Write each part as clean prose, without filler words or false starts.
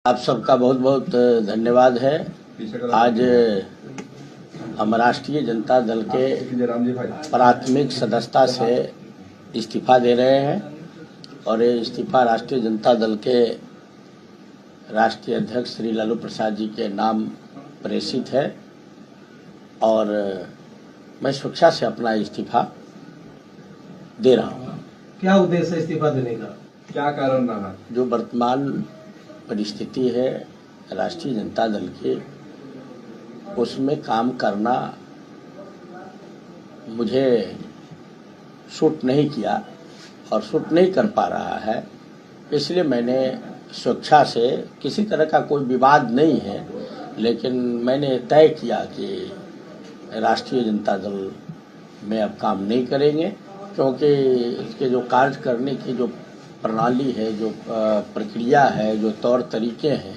आप सबका बहुत बहुत धन्यवाद है। आज हम राष्ट्रीय जनता दल के प्राथमिक सदस्यता से इस्तीफा दे रहे हैं और ये इस्तीफा राष्ट्रीय जनता दल के राष्ट्रीय अध्यक्ष श्री लालू प्रसाद जी के नाम प्रेषित है और मैं स्वेच्छा से अपना इस्तीफा दे रहा हूँ। क्या उद्देश्य इस्तीफा देने का, क्या कारण रहा? जो वर्तमान परिस्थिति है राष्ट्रीय जनता दल की, उसमें काम करना मुझे सूट नहीं किया और सूट नहीं कर पा रहा है, इसलिए मैंने स्वेच्छा से, किसी तरह का कोई विवाद नहीं है, लेकिन मैंने तय किया कि राष्ट्रीय जनता दल में अब काम नहीं करेंगे, क्योंकि इसके जो कार्य करने की जो प्रणाली है, जो प्रक्रिया है, जो तौर तरीके हैं,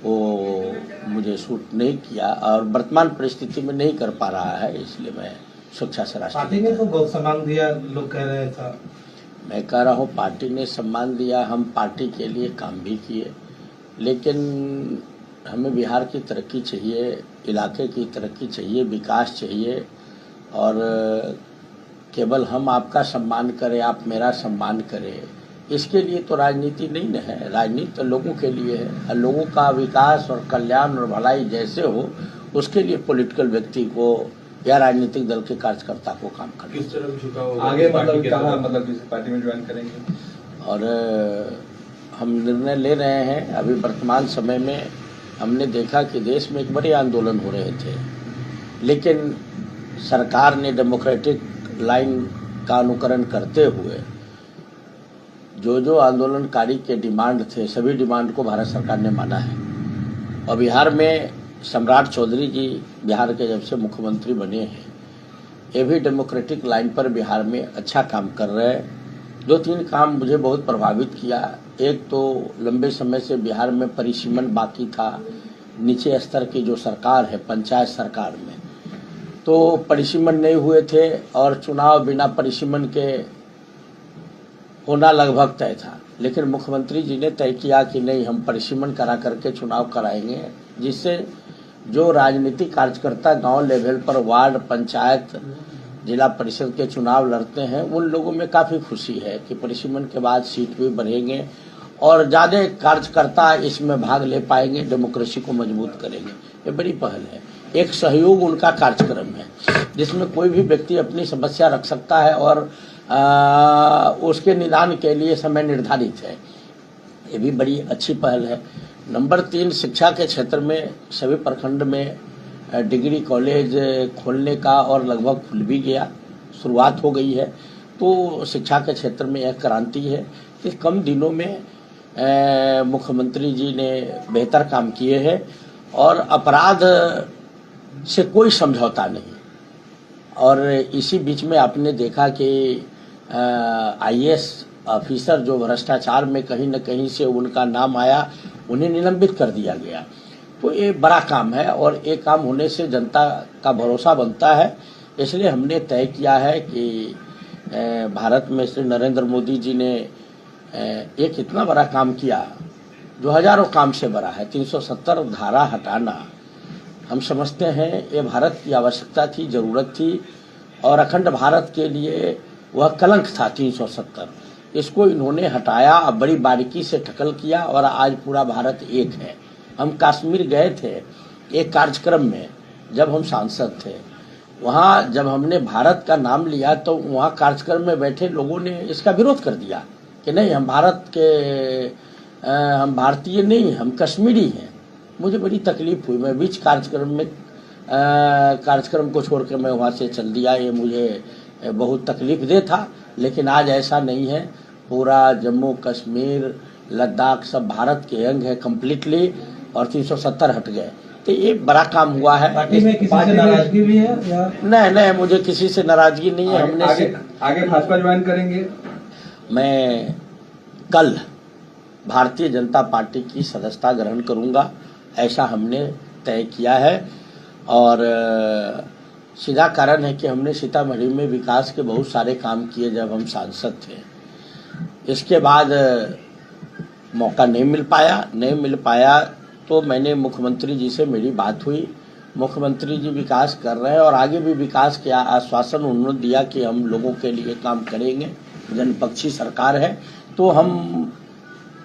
वो मुझे सूट नहीं किया और वर्तमान परिस्थिति में नहीं कर पा रहा है, इसलिए मैं स्वेच्छा से पार्टी ने तो बहुत सम्मान दिया, लोग कह रहे थे। मैं कह रहा हूँ पार्टी ने सम्मान दिया, हम पार्टी के लिए काम भी किए, लेकिन हमें बिहार की तरक्की चाहिए, इलाके की तरक्की चाहिए, विकास चाहिए और केवल हम आपका सम्मान करें, आप मेरा सम्मान करें, इसके लिए तो राजनीति नहीं न है। राजनीति तो लोगों के लिए है और लोगों का विकास और कल्याण और भलाई जैसे हो, उसके लिए पॉलिटिकल व्यक्ति को या राजनीतिक दल के कार्यकर्ता को काम करना। किस तरह से झुकाव आगे मतलब किस पार्टी में ज्वाइन करेंगे? और हम निर्णय ले रहे हैं। अभी वर्तमान समय में हमने देखा कि देश में एक बड़े आंदोलन हो रहे थे, लेकिन सरकार ने डेमोक्रेटिक लाइन का अनुकरण करते हुए जो आंदोलनकारी के डिमांड थे, सभी डिमांड को भारत सरकार ने माना है। और बिहार में सम्राट चौधरी जी बिहार के जब से मुख्यमंत्री बने हैं, ये भी डेमोक्रेटिक लाइन पर बिहार में अच्छा काम कर रहे हैं। 2-3 काम मुझे बहुत प्रभावित किया। एक तो लंबे समय से बिहार में परिसीमन बाकी था, नीचे स्तर की जो सरकार है पंचायत सरकार में, तो परिसीमन नहीं हुए थे और चुनाव बिना परिसीमन के होना लगभग तय था, लेकिन मुख्यमंत्री जी ने तय किया कि नहीं, हम परिसीमन करा करके चुनाव कराएंगे, जिससे जो राजनीतिक कार्यकर्ता गांव लेवल पर वार्ड, पंचायत, जिला परिषद के चुनाव लड़ते हैं, उन लोगों में काफ़ी खुशी है कि परिसीमन के बाद सीट भी बढ़ेंगे और ज़्यादा कार्यकर्ता इसमें भाग ले पाएंगे, डेमोक्रेसी को मजबूत करेंगे। ये बड़ी पहल है, एक सहयोग उनका कार्यक्रम है जिसमें कोई भी व्यक्ति अपनी समस्या रख सकता है और उसके निदान के लिए समय निर्धारित है। ये भी बड़ी अच्छी पहल है। नंबर 3, शिक्षा के क्षेत्र में सभी प्रखंड में डिग्री कॉलेज खोलने का और लगभग खुल भी गया, शुरुआत हो गई है। तो शिक्षा के क्षेत्र में एक क्रांति है कि कम दिनों में मुख्यमंत्री जी ने बेहतर काम किए हैं और अपराध से कोई समझौता नहीं। और इसी बीच में आपने देखा कि IAS ऑफिसर जो भ्रष्टाचार में कहीं न कहीं से उनका नाम आया, उन्हें निलंबित कर दिया गया। तो ये बड़ा काम है और ये काम होने से जनता का भरोसा बनता है। इसलिए हमने तय किया है कि भारत में श्री नरेंद्र मोदी जी ने एक इतना बड़ा काम किया जो हजारों काम से बड़ा है। 370 धारा हटाना हम समझते हैं ये भारत की आवश्यकता थी, जरूरत थी और अखंड भारत के लिए वह कलंक था 370। इसको इन्होंने हटाया, अब बड़ी बारीकी से टकल किया और आज पूरा भारत एक है। हम कश्मीर गए थे एक कार्यक्रम में, जब हम सांसद थे, वहाँ जब हमने भारत का नाम लिया तो वहाँ कार्यक्रम में बैठे लोगों ने इसका विरोध कर दिया कि नहीं, हम भारतीय नहीं, हम कश्मीरी हैं। मुझे बड़ी तकलीफ हुई, मैं बीच कार्यक्रम को छोड़कर मैं वहाँ से चल दिया। ये मुझे बहुत तकलीफ दे था, लेकिन आज ऐसा नहीं है। पूरा जम्मू कश्मीर, लद्दाख सब भारत के अंग है कम्प्लीटली और 370 हट गए। तो ये बड़ा काम हुआ है। पार्टी में किसी से नाराजगी भी है या? नहीं, मुझे किसी से नाराजगी नहीं है। हमने आगे भाजपा ज्वाइन करेंगे। मैं कल भारतीय जनता पार्टी की सदस्यता ग्रहण करूंगा, ऐसा हमने तय किया है। और सीधा कारण है कि हमने सीतामढ़ी में विकास के बहुत सारे काम किए जब हम सांसद थे। इसके बाद मौका नहीं मिल पाया तो मैंने मुख्यमंत्री जी से मेरी बात हुई। मुख्यमंत्री जी विकास कर रहे हैं और आगे भी विकास के आश्वासन उन्होंने दिया कि हम लोगों के लिए काम करेंगे। जनपक्षी सरकार है तो हम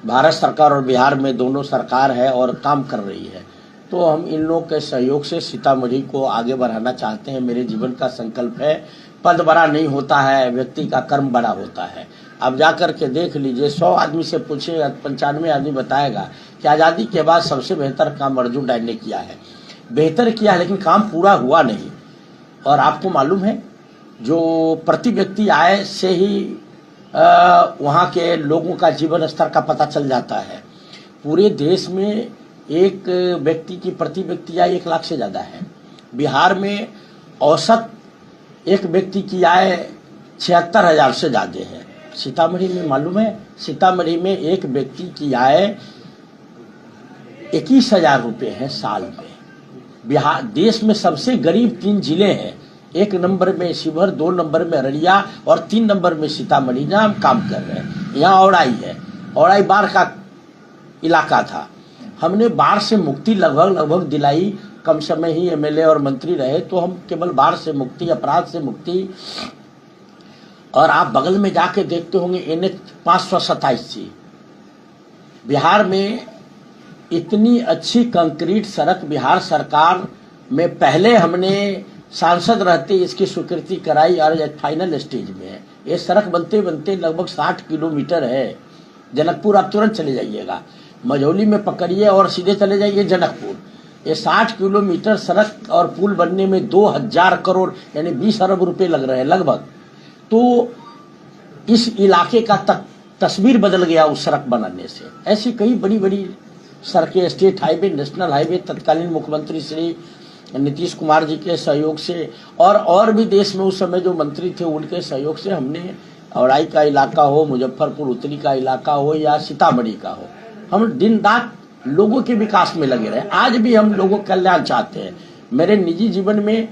भारत सरकार और बिहार में दोनों सरकार है और काम कर रही है, तो हम इन लोगों के सहयोग से सीतामढ़ी को आगे बढ़ाना चाहते हैं। मेरे जीवन का संकल्प है, पद बड़ा नहीं होता है, व्यक्ति का कर्म बड़ा होता है। अब जाकर के देख लीजिए, 100 आदमी से पूछे 95 आदमी बताएगा कि आज़ादी के बाद सबसे बेहतर काम अर्जुन राय ने किया है। बेहतर किया है लेकिन काम पूरा हुआ नहीं। और आपको मालूम है, जो प्रति व्यक्ति आय से ही वहाँ के लोगों का जीवन स्तर का पता चल जाता है। पूरे देश में एक व्यक्ति की प्रति व्यक्ति आय 1 लाख से ज़्यादा है। बिहार में औसत एक व्यक्ति की आय 76,000 से ज़्यादा है। सीतामढ़ी में मालूम है, सीतामढ़ी में एक व्यक्ति की आय 21,000 रुपये है साल में। बिहार देश में सबसे गरीब 3 जिले हैं, 1 नंबर में शिवहर, 2 नंबर में अररिया और 3 नंबर में सीतामढ़ी, जहाँ हम काम कर रहे हैं। यहाँ औड़ाई है, औड़ाई बाढ़ का इलाका था। हमने बाढ़ से मुक्ति लगभग दिलाई। कम समय ही एमएलए और मंत्री रहे तो हम केवल बाढ़ से मुक्ति, अपराध से मुक्ति, और आप बगल में जाके देखते होंगे NH 527 थी। बिहार में इतनी अच्छी कंक्रीट सड़क बिहार सरकार में पहले हमने सांसद रहते इसकी स्वीकृति कराई और फाइनल स्टेज में है। ये सड़क बनते बनते लगभग 60 किलोमीटर है। जनकपुर आप तुरंत चले जाइएगा, मझौली में पकड़िए और सीधे चले जाइए जनकपुर। ये 60 किलोमीटर सड़क और पुल बनने में 2000 करोड़ यानी 20 अरब रुपए लग रहे हैं लगभग। तो इस इलाके का तस्वीर बदल गया उस सड़क बनाने से। ऐसी कई बड़ी बड़ी सड़कें, स्टेट हाईवे, नेशनल हाईवे, तत्कालीन मुख्यमंत्री श्री नीतीश कुमार जी के सहयोग से और भी देश में उस समय जो मंत्री थे उनके सहयोग से हमने औड़ाई का इलाका हो, मुजफ्फरपुर उत्तरी का इलाका हो या सीतामढ़ी का हो, हम दिन रात लोगों के विकास में लगे रहे। आज भी हम लोगों का कल्याण चाहते हैं। मेरे निजी जीवन में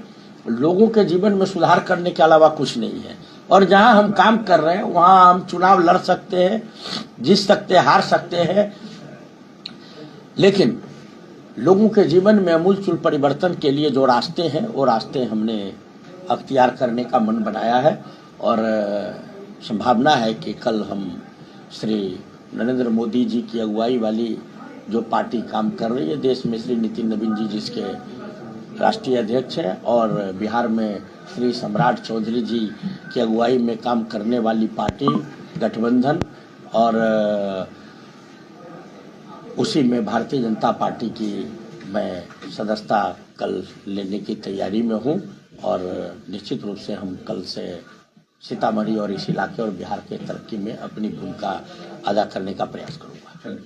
लोगों के जीवन में सुधार करने के अलावा कुछ नहीं है। और जहां हम काम कर रहे हैं वहां हम चुनाव लड़ सकते हैं, जीत सकते हैं, हार सकते हैं, लेकिन लोगों के जीवन में अमूलचूल परिवर्तन के लिए जो रास्ते हैं वो रास्ते हमने अख्तियार करने का मन बनाया है। और संभावना है कि कल हम श्री नरेंद्र मोदी जी की अगुवाई वाली जो पार्टी काम कर रही है देश में, श्री नितिन नवीन जी जिसके राष्ट्रीय अध्यक्ष हैं, और बिहार में श्री सम्राट चौधरी जी की अगुवाई में काम करने वाली पार्टी गठबंधन, और उसी में भारतीय जनता पार्टी की मैं सदस्यता कल लेने की तैयारी में हूं। और निश्चित रूप से हम कल से सीतामढ़ी और इस इलाके और बिहार के तरक्की में अपनी भूमिका अदा करने का प्रयास करूंगा।